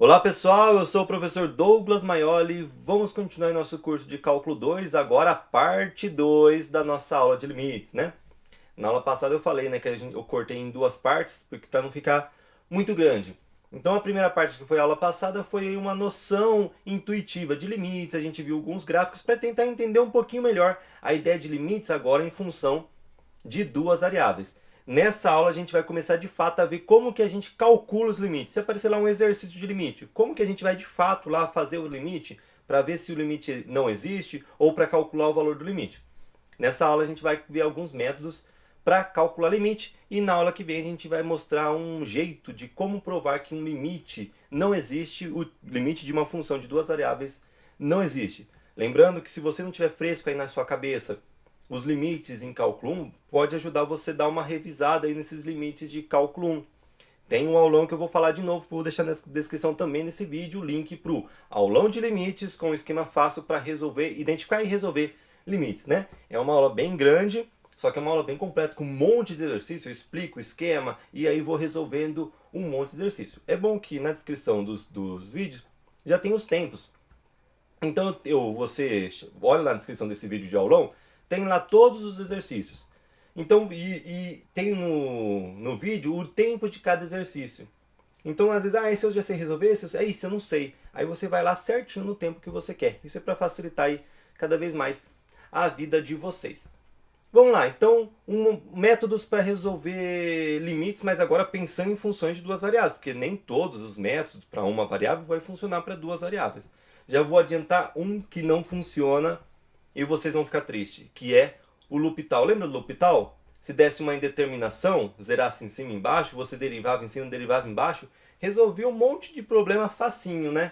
Olá pessoal, eu sou o professor Douglas Maioli. Vamos continuar nosso curso de Cálculo 2, agora a parte 2 da nossa aula de limites, né? Na aula passada eu falei, né, que eu cortei em duas partes, porque para não ficar muito grande. Então a primeira parte que foi a aula passada foi uma noção intuitiva de limites, a gente viu alguns gráficos para tentar entender um pouquinho melhor a ideia de limites agora em função de duas variáveis. Nessa aula a gente vai começar de fato a ver como que a gente calcula os limites. Se aparecer lá um exercício de limite, como que a gente vai de fato lá fazer o limite para ver se o limite não existe ou para calcular o valor do limite. Nessa aula a gente vai ver alguns métodos para calcular limite e na aula que vem a gente vai mostrar um jeito de como provar que um limite não existe, o limite de uma função de duas variáveis não existe. Lembrando que se você não tiver fresco aí na sua cabeça os limites em cálculo 1, pode ajudar você a dar uma revisada aí nesses limites de cálculo 1. Tem um aulão que eu vou falar de novo, vou deixar na descrição também nesse vídeo o link para o aulão de limites com um esquema fácil para resolver, identificar e resolver limites, né? É uma aula bem grande, só que é uma aula bem completa, com um monte de exercício, eu explico o esquema e aí vou resolvendo um monte de exercício. É bom que na descrição dos vídeos já tem os tempos. Então você olha lá na descrição desse vídeo de aulão, tem lá todos os exercícios. Então, e tem no vídeo o tempo de cada exercício. Então, às vezes, esse eu já sei resolver, esse eu não sei. Aí você vai lá certinho no tempo que você quer. Isso é para facilitar aí cada vez mais a vida de vocês. Vamos lá, então, métodos para resolver limites, mas agora pensando em funções de duas variáveis, porque nem todos os métodos para uma variável vai funcionar para duas variáveis. Já vou adiantar um que não funciona e vocês vão ficar tristes, que é o L'Hopital. Lembra do L'Hopital? Se desse uma indeterminação, zerasse em cima e embaixo, você derivava em cima e derivava embaixo, resolvia um monte de problema facinho, né?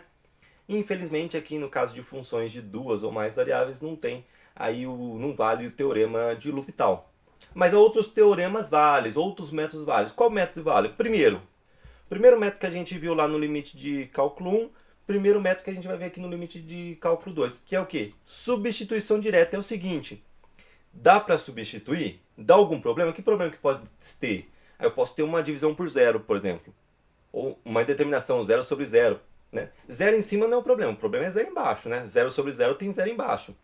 Infelizmente aqui no caso de funções de duas ou mais variáveis não tem, aí não vale o teorema de L'Hopital. Mas há outros teoremas válidos, outros métodos válidos. Qual método vale? Primeiro método que a gente viu lá no limite de cálculo 1, primeiro método que a gente vai ver aqui no limite de cálculo 2, que é o quê? Substituição direta. É o seguinte, dá para substituir? Dá algum problema? Que problema que pode ter? Aí eu posso ter uma divisão por zero, por exemplo. Ou uma determinação, zero sobre zero. Né? Zero em cima não é o problema é zero embaixo. Né? Zero sobre zero tem zero embaixo.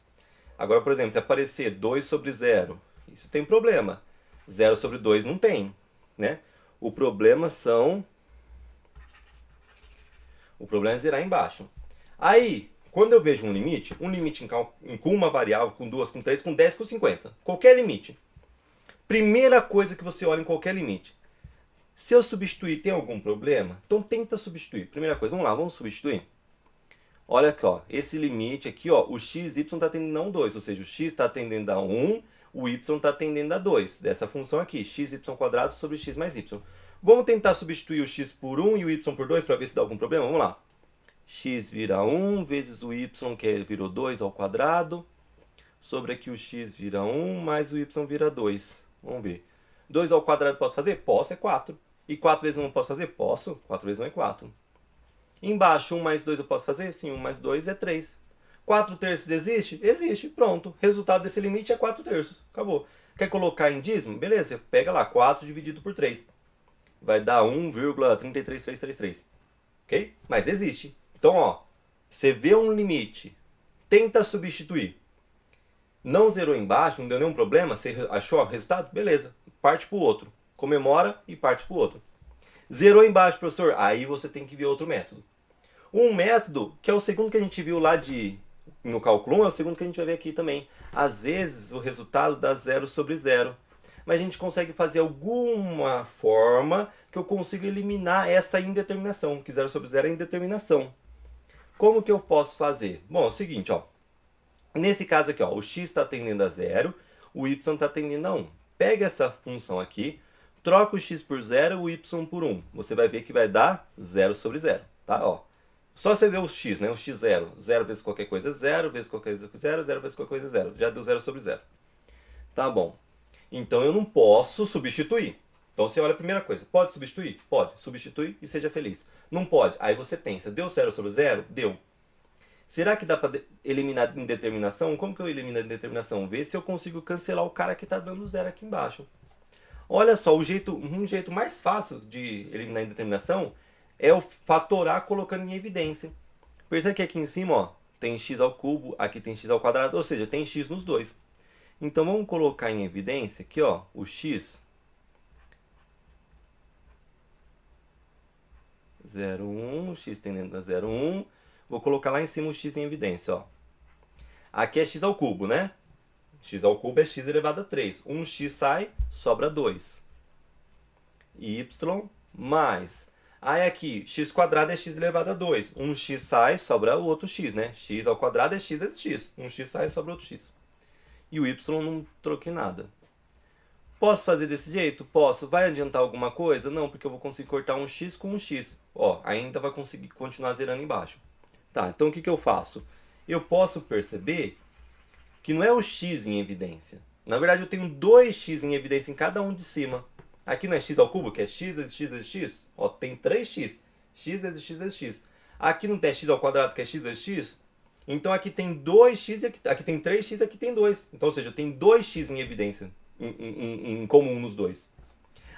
Agora, por exemplo, se aparecer 2 sobre zero, isso tem problema. Zero sobre 2 não tem. Né? O problema é zerar embaixo. Aí, quando eu vejo um limite com uma variável, com duas, com três, com 10, com 50, qualquer limite. Primeira coisa que você olha em qualquer limite. Se eu substituir, tem algum problema? Então tenta substituir. Primeira coisa, vamos lá, vamos substituir. Olha aqui, ó, esse limite aqui, ó, o x, y está tendendo a 1, 2, ou seja, o x está tendendo a 1, o y está tendendo a 2, dessa função aqui, xy quadrado sobre x mais y. Vamos tentar substituir o x por 1 e o y por 2 para ver se dá algum problema? Vamos lá. X vira 1 vezes o y, que virou 2 ao quadrado, sobre aqui o x vira 1 mais o y vira 2. Vamos ver. 2 ao quadrado posso fazer? Posso, é 4. E 4 vezes 1 posso fazer? Posso. 4 vezes 1 é 4. Embaixo, 1 mais 2 eu posso fazer? Sim, 1 mais 2 é 3. 4 terços existe? Existe. Pronto. Resultado desse limite é 4 terços. Acabou. Quer colocar em dízimo? Beleza, você pega lá 4 dividido por 3. Vai dar 1,33333. Ok? Mas existe. Então, ó, você vê um limite, tenta substituir. Não zerou embaixo, não deu nenhum problema, você achou o resultado? Beleza, parte para o outro. Comemora e parte para o outro. Zerou embaixo, professor? Aí você tem que ver outro método. Um método, que é o segundo que a gente viu lá no cálculo 1, é o segundo que a gente vai ver aqui também. Às vezes o resultado dá 0 sobre 0. Mas a gente consegue fazer alguma forma que eu consiga eliminar essa indeterminação, que 0 sobre 0 é indeterminação. Como que eu posso fazer? Bom, é o seguinte, ó. Nesse caso aqui, ó, o x está tendendo a 0, o y está tendendo a 1. Pega essa função aqui, troca o x por 0 e o y por 1. Você vai ver que vai dar 0 sobre 0. Tá? Ó. Só você ver o x, né? O x0. 0 vezes qualquer coisa é 0, vezes qualquer coisa é 0, 0 vezes qualquer coisa é 0. Já deu 0 sobre 0. Tá bom. Então eu não posso substituir. Então você olha a primeira coisa, pode substituir? Pode, substitui e seja feliz. Não pode, aí você pensa, deu 0 sobre 0? Deu. Será que dá para eliminar indeterminação? Como que eu elimino a indeterminação? Vê se eu consigo cancelar o cara que está dando 0 aqui embaixo. Olha só, um jeito mais fácil de eliminar a indeterminação é o fatorar colocando em evidência. Percebe que aqui em cima, ó, tem x ao cubo, aqui tem x ao quadrado, ou seja, tem x nos dois. Então vamos colocar em evidência aqui, ó, o x 0,1, x tendendo a 0,1. Vou colocar lá em cima o x em evidência, ó. Aqui é x ao cubo, né? X ao cubo é x elevado a 3. 1x sai, sobra 2. Y mais. Aí aqui, x quadrado é x elevado a 2. 1x sai, sobra o outro x, né? X ao quadrado é x vezes x. 1x sai, sobra outro x. E o y não troquei nada. Posso fazer desse jeito? Posso. Vai adiantar alguma coisa? Não, porque eu vou conseguir cortar um x com um x. Ó, ainda vai conseguir continuar zerando embaixo. Tá, então o que eu faço? Eu posso perceber que não é o x em evidência. Na verdade, eu tenho 2x em evidência em cada um de cima. Aqui não é x ao cubo, que é x vezes x vezes x? Ó, tem 3x. X vezes x vezes x. Aqui não tem x ao quadrado, que é x vezes x? Então aqui tem 2x e aqui tem 3x e aqui tem 2. Então, ou seja, eu tenho 2x em evidência, em comum nos dois.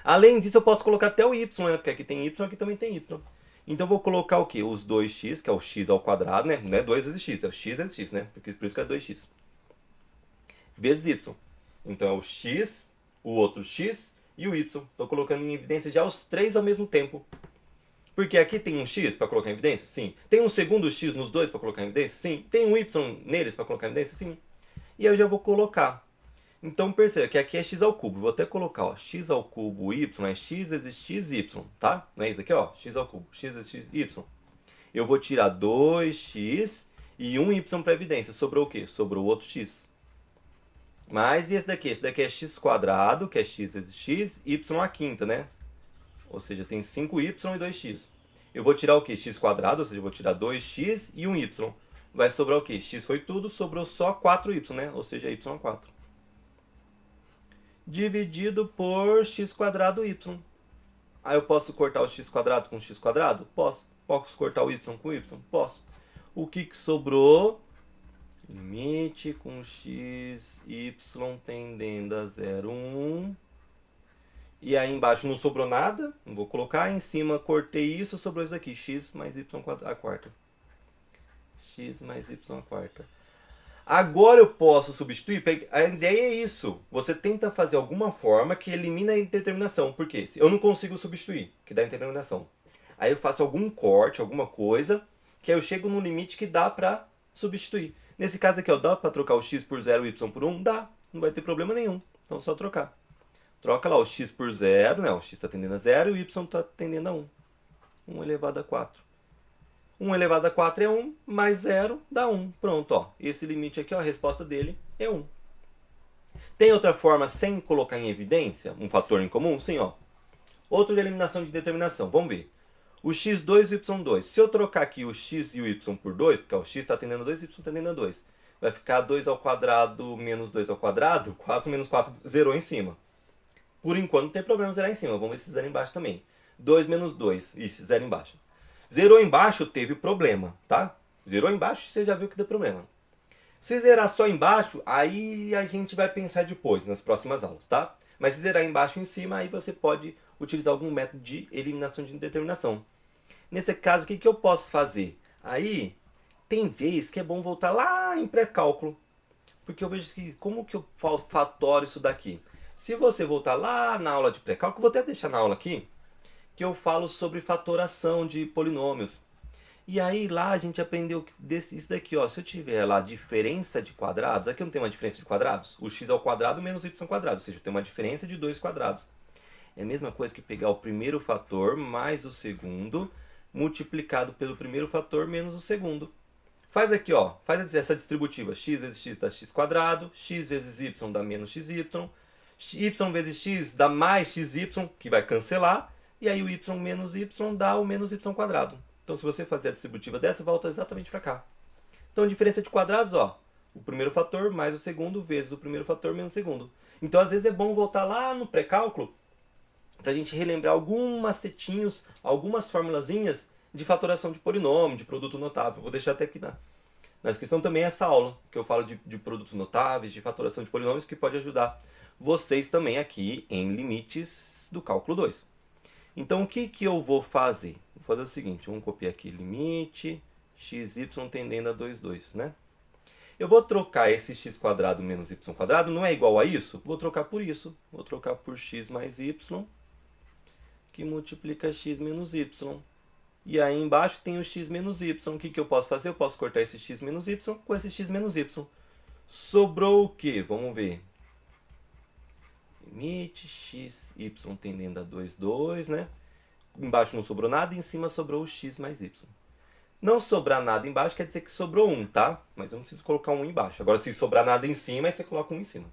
Além disso, eu posso colocar até o y, né? Porque aqui tem y, aqui também tem y. Então eu vou colocar o quê? Os 2x, que é o x ao quadrado, né? Não é 2 vezes x, é o x vezes x, né? Por isso que é 2x. Vezes y. Então é o x, o outro x e o y. Estou colocando em evidência já os três ao mesmo tempo. Porque aqui tem um x para colocar em evidência? Sim. Tem um segundo x nos dois para colocar em evidência? Sim. Tem um y neles para colocar em evidência? Sim. E aí eu já vou colocar. Então perceba que aqui é x ao cubo. Vou até colocar, ó, x ao cubo y é x vezes x, y, tá? Não é isso aqui, ó, x ao cubo, x vezes x, y. Eu vou tirar 2x e um y para evidência. Sobrou o quê? Sobrou o outro x. Mas e esse daqui? Esse daqui é x quadrado, que é x vezes x, y à quinta, né? Ou seja, tem 5y e 2x. Eu vou tirar o quê? X quadrado, ou seja, eu vou tirar 2x e um y. Vai sobrar o quê? X foi tudo, sobrou só 4y, né? Ou seja, y a 4. Dividido por x quadrado y. Aí eu posso cortar o x quadrado com x quadrado? Posso. Posso cortar o y com y? Posso. O que sobrou? Limite com x, y tendendo a 0,1. E aí embaixo não sobrou nada, não vou colocar. Em cima cortei isso, sobrou isso aqui, x mais y a quarta. X mais y a quarta. Agora eu posso substituir, a ideia é isso. Você tenta fazer alguma forma que elimina a indeterminação. Por quê? Eu não consigo substituir, que dá indeterminação. Aí eu faço algum corte, alguma coisa, que aí eu chego no limite que dá pra substituir. Nesse caso aqui, ó, dá pra trocar o x por 0 e o y por 1? Dá, não vai ter problema nenhum. Então é só trocar. Troca lá o x por 0, né? O x está tendendo a 0 e o y está tendendo a 1. 1 elevado a 4. 1 elevado a 4 é 1, mais 0 dá 1. Pronto, ó. Esse limite aqui, ó, a resposta dele é 1. Tem outra forma sem colocar em evidência um fator em comum? Sim, ó. Outro de eliminação de determinação. Vamos ver. O x2 e o y2. Se eu trocar aqui o x e o y por 2, porque ó, o x está tendendo a 2 e o y está tendendo a 2, vai ficar 2 ao quadrado menos 2 ao quadrado. 4 menos 4 zerou em cima. Por enquanto não tem problema zerar em cima. Vamos ver se zero embaixo também. 2 menos 2. Isso, zero embaixo. Zerou embaixo, teve problema, tá? Zerou embaixo, você já viu que deu problema. Se zerar só embaixo, aí a gente vai pensar depois, nas próximas aulas, tá? Mas se zerar embaixo e em cima, aí você pode utilizar algum método de eliminação de indeterminação. Nesse caso, o que eu posso fazer? Aí, tem vez que é bom voltar lá em pré-cálculo. Porque eu vejo que, como que eu fatório isso daqui? Se você voltar lá na aula de pré-cálculo, vou até deixar na aula aqui, que eu falo sobre fatoração de polinômios. E aí lá a gente aprendeu isso daqui, ó. Se eu tiver lá diferença de quadrados, aqui não tem uma diferença de quadrados? O x ao quadrado menos o y ao quadrado, ou seja, tem uma diferença de 2 quadrados. É a mesma coisa que pegar o primeiro fator mais o segundo, multiplicado pelo primeiro fator menos o segundo. Faz aqui, ó, faz essa distributiva. X vezes x dá x quadrado, x vezes y dá menos xy, y vezes x dá mais xy, que vai cancelar, e aí o y menos y dá o menos y quadrado. Então, se você fazer a distributiva dessa, volta exatamente para cá. Então, diferença de quadrados, ó, o primeiro fator mais o segundo vezes o primeiro fator menos o segundo. Então, às vezes é bom voltar lá no pré-cálculo para a gente relembrar alguns macetinhos, algumas formulazinhas de fatoração de polinômio, de produto notável. Vou deixar até aqui na descrição também essa aula, que eu falo de produtos notáveis, de fatoração de polinômios, que pode ajudar vocês também aqui em limites do cálculo 2. Então, o que eu vou fazer? fazer o seguinte, vamos copiar aqui, limite xy tendendo a 2, 2, né? Eu vou trocar esse x² menos y², não é igual a isso? Vou trocar por isso. Vou trocar por x mais y, que multiplica x menos y. E aí embaixo tem o x menos y. O que eu posso fazer? Eu posso cortar esse x menos y com esse x menos y. Sobrou o quê? Vamos ver. Limite xy tendendo a 2, 2, né? Embaixo não sobrou nada, em cima sobrou o x mais y. Não sobrar nada embaixo quer dizer que sobrou 1, tá? Mas eu não preciso colocar 1 embaixo. Agora, se sobrar nada em cima, aí você coloca 1 em cima.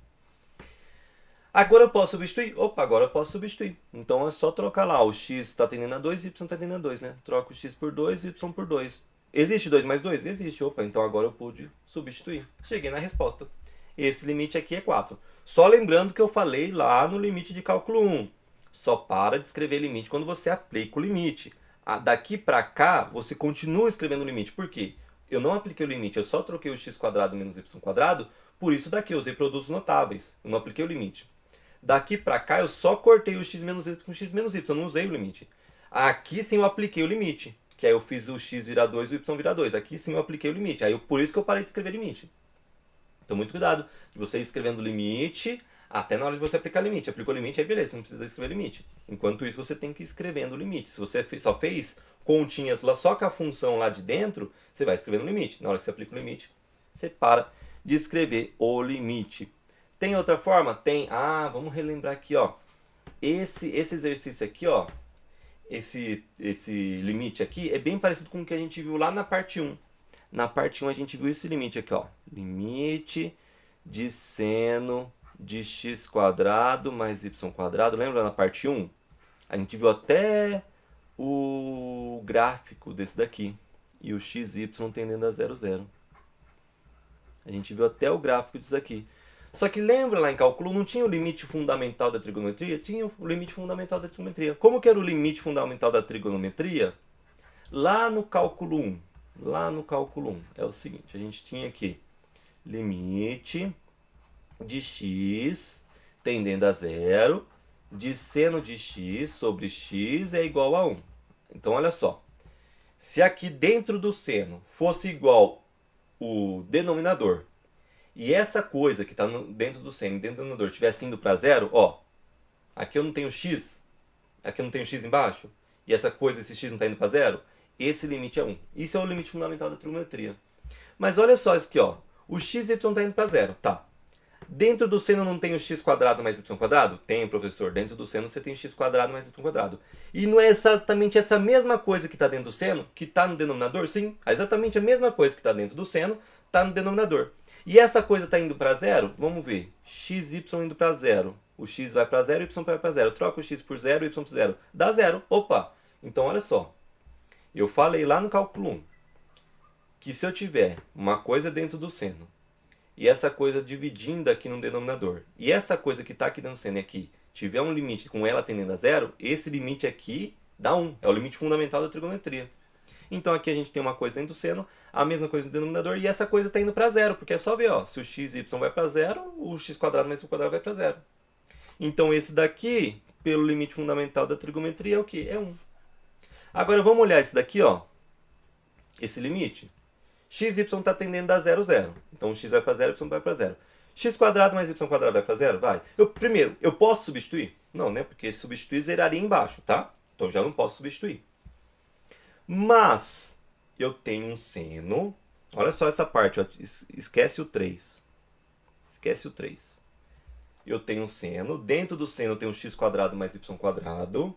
Agora eu posso substituir? Opa, agora eu posso substituir. Então é só trocar lá. O x está tendendo a 2, y está tendendo a 2, né? Troca o x por 2, y por 2. Existe 2 mais 2? Existe. Opa, então agora eu pude substituir. Cheguei na resposta. Esse limite aqui é 4. Só lembrando que eu falei lá no limite de cálculo 1. Só para de escrever limite quando você aplica o limite. Daqui para cá, você continua escrevendo o limite. Por quê? Eu não apliquei o limite, eu só troquei o x² menos y², por isso daqui eu usei produtos notáveis. Eu não apliquei o limite. Daqui para cá, eu só cortei o x menos y com o x menos y, eu não usei o limite. Aqui sim eu apliquei o limite, que aí eu fiz o x virar 2 e o y virar 2. Aqui sim eu apliquei o limite, por isso que eu parei de escrever limite. Então muito cuidado de você ir escrevendo limite até na hora de você aplicar limite. Aplicou limite, aí beleza, você não precisa escrever limite. Enquanto isso, você tem que ir escrevendo o limite. Se você só fez continhas lá só com a função lá de dentro, você vai escrevendo o limite. Na hora que você aplica o limite, você para de escrever o limite. Tem outra forma? Tem. Vamos relembrar aqui, ó. Esse exercício aqui, ó. Esse limite aqui é bem parecido com o que a gente viu lá na parte 1. Na parte 1 a gente viu esse limite aqui, ó. Limite de seno de x² mais y². Lembra na parte 1? A gente viu até o gráfico desse daqui. E o xy tendendo a 0, 0. A gente viu até o gráfico disso aqui. Só que lembra lá em cálculo não tinha o limite fundamental da trigonometria? Tinha o limite fundamental da trigonometria. Como que era o limite fundamental da trigonometria? Lá no cálculo 1. Lá no cálculo 1 é o seguinte, a gente tinha aqui limite de x tendendo a 0 de seno de x sobre x é igual a 1. Então olha só, se aqui dentro do seno fosse igual o denominador e essa coisa que está dentro do seno e dentro do denominador estivesse indo para 0, ó, aqui eu não tenho x, aqui eu não tenho x embaixo, e essa coisa, esse x não está indo para 0, esse limite é 1. Isso é o limite fundamental da trigonometria. Mas olha só isso aqui, ó. O xy está indo para 0, tá. Dentro do seno não tem o x² mais y²? Tem, professor. Dentro do seno você tem o x² mais y². E não é exatamente essa mesma coisa que está dentro do seno que está no denominador? Sim, é exatamente a mesma coisa que está dentro do seno está no denominador. E essa coisa está indo para 0? Vamos ver. xy indo para 0. O x vai para 0 e o y vai para 0. Troca o x por 0 e o y por 0. Dá 0. Opa! Então olha só. Eu falei lá no cálculo 1 que se eu tiver uma coisa dentro do seno e essa coisa dividindo aqui no denominador e essa coisa que está aqui dentro do seno aqui tiver um limite com ela tendendo a 0, esse limite aqui dá 1. É o limite fundamental da trigonometria. Então aqui a gente tem uma coisa dentro do seno, a mesma coisa no denominador e essa coisa está indo para 0, porque é só ver, ó, se o x e y vai para 0, o x² mais y² vai para 0. Então esse daqui, pelo limite fundamental da trigonometria, é o que? É 1. Agora vamos olhar esse daqui, ó. Esse limite. xy está tendendo a 0, 0. Então o x vai para 0, y vai para 0. x² mais y² vai para 0? Vai. Primeiro, eu posso substituir? Não, né? Porque substituir zeraria embaixo, tá? Então já não posso substituir. Mas eu tenho um seno. Olha só essa parte, ó. Esquece o 3. Esquece o 3. Eu tenho um seno. Dentro do seno eu tenho um x² mais y².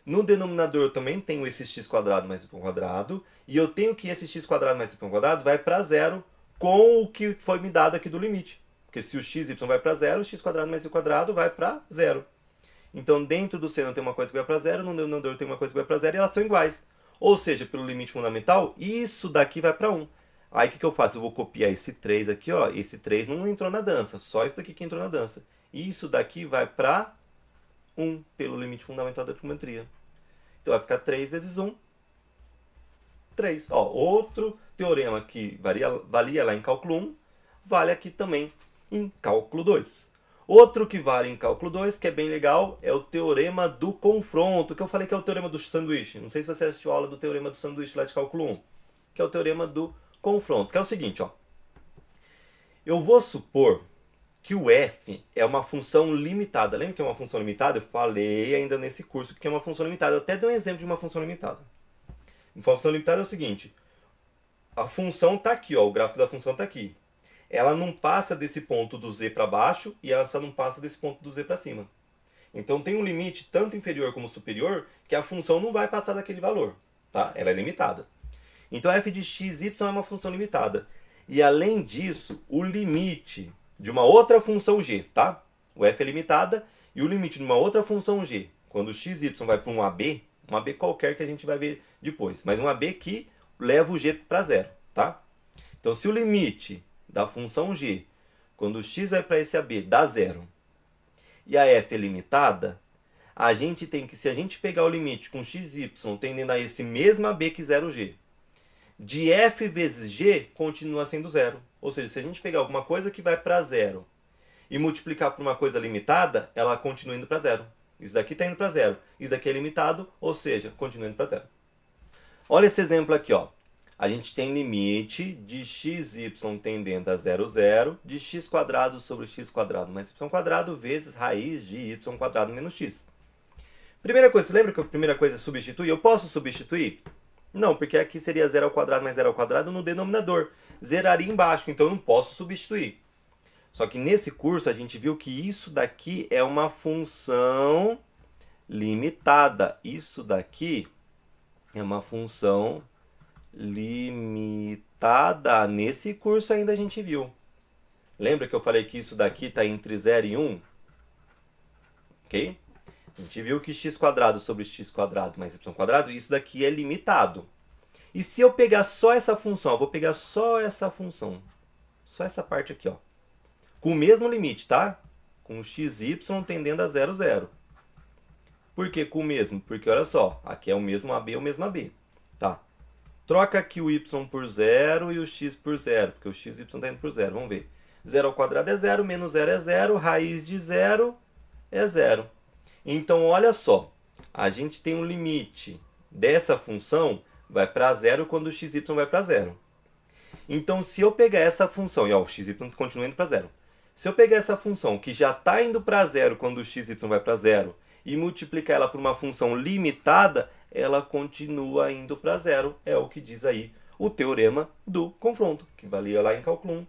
No denominador eu também tenho esse x² mais y², e eu tenho que esse x² mais y² vai para 0 com o que foi me dado aqui do limite. Porque se o x e y vai para 0, o x² mais y² vai para 0. Então dentro do seno tem uma coisa que vai para 0, no denominador tem uma coisa que vai para 0 e elas são iguais. Ou seja, pelo limite fundamental, isso daqui vai para 1. Aí o que eu faço? Eu vou copiar esse 3 aqui, ó. Esse 3 não entrou na dança, só isso daqui que entrou na dança. E isso daqui vai para 1 pelo limite fundamental da trigonometria. Então vai ficar 3 vezes 1, 3. Ó, outro teorema que valia lá em cálculo 1, vale aqui também em cálculo 2. Outro que vale em cálculo 2, que é bem legal, é o teorema do confronto, que eu falei que é o teorema do sanduíche. Não sei se você assistiu a aula do teorema do sanduíche lá de cálculo 1, que é o teorema do confronto, que é o seguinte, ó. Eu vou supor que o f é uma função limitada. Lembra que é uma função limitada? Eu falei ainda nesse curso que é uma função limitada. Eu até dei um exemplo de uma função limitada. Uma função limitada é o seguinte. A função está aqui, ó, o gráfico da função está aqui. Ela não passa desse ponto do z para baixo e ela só não passa desse ponto do z para cima. Então tem um limite tanto inferior como superior que a função não vai passar daquele valor. Tá? Ela é limitada. Então f de x, y é uma função limitada. E além disso, o limite de uma outra função g, tá? O f é limitada e o limite de uma outra função g, quando o x, y vai para um AB qualquer que a gente vai ver depois, mas um AB que leva o g para zero, tá? Então se o limite da função g, quando o x vai para esse AB, dá zero, e a f é limitada, a gente tem que, se a gente pegar o limite com x, y tendendo a esse mesmo AB que 0g, de f vezes g continua sendo zero. Ou seja, se a gente pegar alguma coisa que vai para zero e multiplicar por uma coisa limitada, ela continua indo para zero. Isso daqui está indo para zero. Isso daqui é limitado, ou seja, continua indo para zero. Olha esse exemplo aqui, ó. A gente tem limite de x, y tendendo a 0, 0, de x quadrado sobre x quadrado mais y quadrado vezes raiz de y quadrado menos x. Primeira coisa, você lembra que a primeira coisa é substituir? Eu posso substituir? Não, porque aqui seria 0 ao quadrado mais 0 ao quadrado no denominador. Zeraria embaixo, então eu não posso substituir. Só que nesse curso a gente viu que isso daqui é uma função limitada. Isso daqui é uma função limitada. Nesse curso ainda a gente viu. Lembra que eu falei que isso daqui está entre 0 e 1? Ok? A gente viu que x quadrado sobre x quadrado mais y quadrado, isso daqui é limitado. E se eu pegar só essa função, eu vou pegar só essa função, só essa parte aqui, ó, com o mesmo limite, tá? Com o xy tendendo a 0, 0. Por que com o mesmo? Porque olha só, aqui é o mesmo AB, o mesmo AB, tá? Troca aqui o y por 0 e o x por 0, porque o xy está indo por 0, vamos ver. 0 ao quadrado é 0, menos 0 é 0, raiz de 0 é 0. Então, olha só, a gente tem um limite dessa função, vai para 0 quando o xy vai para 0. Então, se eu pegar essa função, e ó, o xy continua indo para 0. Se eu pegar essa função que já está indo para 0 quando o xy vai para 0 e multiplicar ela por uma função limitada, ela continua indo para 0. É o que diz aí o teorema do confronto, que valia lá em cálculo 1,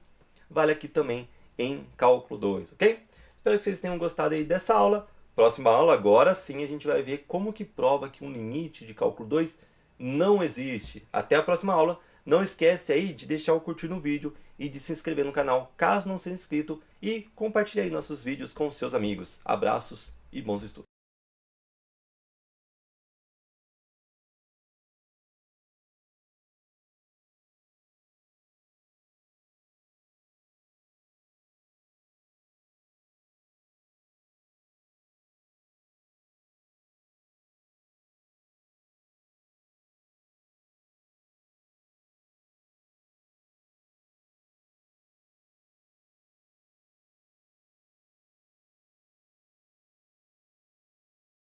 vale aqui também em cálculo 2, ok? Espero que vocês tenham gostado aí dessa aula. Próxima aula, agora sim, a gente vai ver como que prova que um limite de cálculo 2 não existe. Até a próxima aula. Não esquece aí de deixar o curtir no vídeo e de se inscrever no canal, caso não seja inscrito, e compartilhe aí nossos vídeos com seus amigos. Abraços e bons estudos.